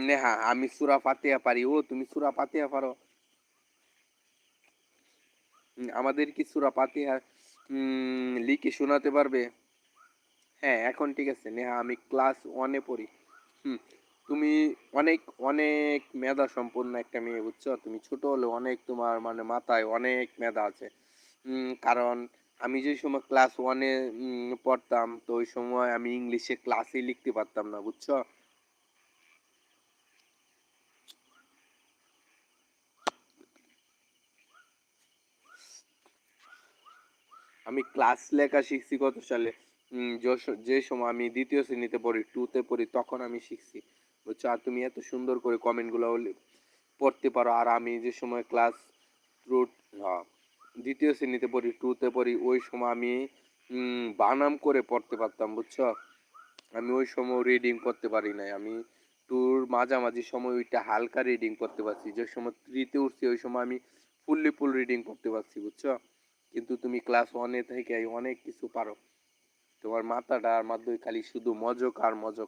নেহা আমি সূরা ফাতিহা পারি। ও তুমি সূরা ফাতিহা পারো? আমাদের কি সূরা ফাতিহা লিখে শোনাতে পারবে? হ্যাঁ, এখন ঠিক আছে নেহা, আমি ক্লাস 1 এ পড়ি। হুম, তুমি অনেক, অনেক মেধা সম্পন্ন একটা মেয়ে বুঝছো? তুমি ছোট হলেও অনেক তোমার মানে মাথায় অনেক মেধা আছে। কারণ আমি যে সময় ক্লাস 1 এ পড়তাম তো ওই সময় আমি ইংলিশে ক্লাসেই লিখতে পারতাম না বুঝছো? আমি ক্লাস লেখা শিখছি কত সালে? যে সময় আমি ২য় শ্রেণীতে পড়ি, 2 তে পড়ি তখন আমি শিখছি। বুঝছো? আর তুমি এত সুন্দর করে কমেন্টগুলো পড়তে পারো আর আমি যে সময় ক্লাস রুট আ ২য় শ্রেণীতে পড়ি, 2 তে পড়ি ওই সময় আমি বানাম করে পড়তে পারতাম বুঝছো? আমি ওই সময় রিডিং করতে পারি নাই। আমি 2 র মাঝামাঝি সময় ওইটা হালকা রিডিং করতে পারছি। যে সময় 3 তে উঠছি ওই সময় আমি ফুল রিডিং করতে পারছি বুঝছো? কিন্তু তুমি ক্লাস 1 এ থেকে অনেক কিছু পারো। তোমার মাথাটার মাধ্যমে খালি শুধু মজক আর মজক।